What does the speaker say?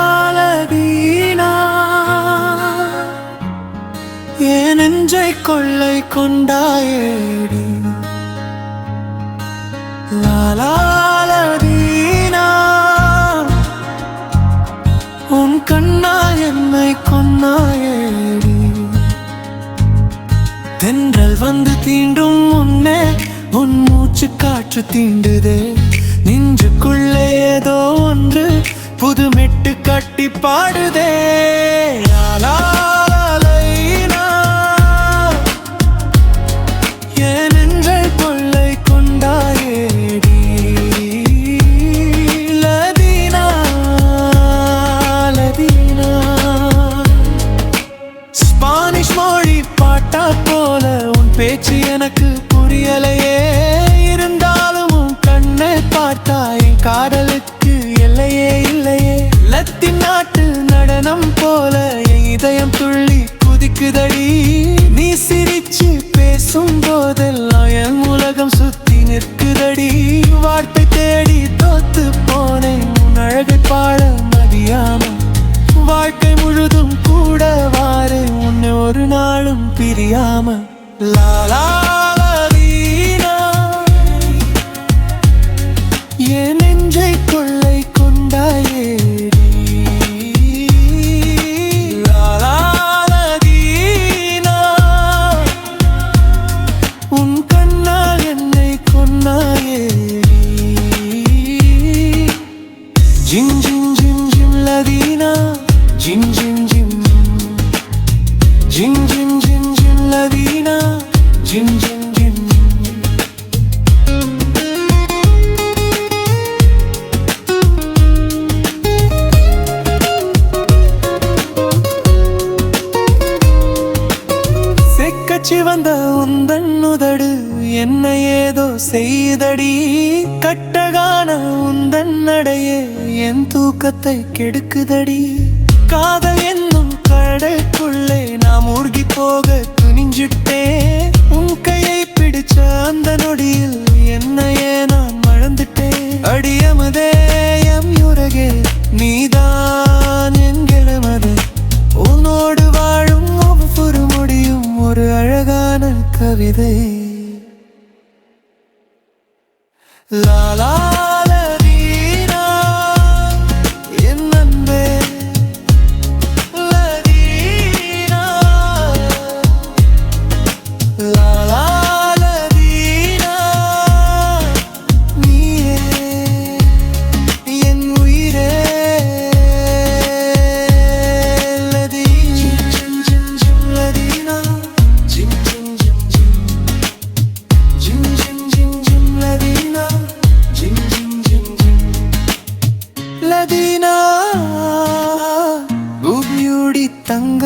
லாலாலதீனா என் நெஞ்சை கொள்ளை கொண்டாயேடி லாலாலதீனா உன் கண்ணால் என்னை கொன்னாயேடி தென்றல் வந்து தீண்டும் முன்னே உன் மூச்சு காற்று தீண்டுதே நெஞ்சுக்குள்ளே ஏதோ ஒன்று புது மெட்டு கட்டி பாடுதே லாலாலதீனா என் நெஞ்சை கொள்ளை கொண்டாயேடி லதீனா லதீனா ஸ்பானிஷ் மொழி பாட்டா போல உன் பேச்சு எனக்கு புரியலையே இருந்தாலும் உன் கண்ணை பார்த்தா என் காதலுக்கு எல்லையே இல்லையே லத்தீன் நாட்டு நடனம் போல என் இதயம் துள்ளி குதிக்குதடி நீ சிரிச்சு பேசும் போதெல்லாம் என் உலகம் சுத்தி நிற்குதடி வார்த்தை தேடி தோத்து போனேன் உன் அழகை பாட மதியாம வாழ்க்கை முழுதும் கூட வாரு உன்னை ஒரு நாளும் பிரியாம லாலாலதீனா என் நெஞ்சை கொள்ளை கொண்டாயேடி லாலாலதீனா உன் கண்ணால் என்னை கொன்னாயேடி ஜிம் ஜிம் ஜிம் ஜிம் லதீனா ஜிம் ஜிம் ஜிம் ஜிம் ஜிம் ஜிம் ஜிம் லதீனா ஜிம் ஜிம் ஜிம் செக்கச்சி வந்த உந்தன் உதடு என்னை ஏதோ செய்தடி கட்டகான உந்தன் நடையே என் தூக்கத்தை கெடுக்குதடி காதல் என்னும் கடலுக்குள்ளே நான் மூழ்கி போக துணிஞ்சிட்டேன் உன் கையை பிடிச்ச அந்த நொடியில் என்னையே நான் மறந்துட்டேன் அடியமதே எம் யுரகே நீதான் என்கிறமது உன்னோடு வாழும் ஒவ்வொரு முடியும் ஒரு அழகான கவிதை லாலாலதீனா என் அன்பே லதீனா லாலாலதீனா நீயே என் உயிரே லதீனா ஜிம் ஜிம் ஜிம் லதீனா ஜிம் ஜிம் ஜிம் ஜிம் ஜிம் ஜிம் ஜிம் ஜிம் லதீனா ஜிம் ஜிம் ஜிம் ஜிம் லதீனா பூமியோடி தங்க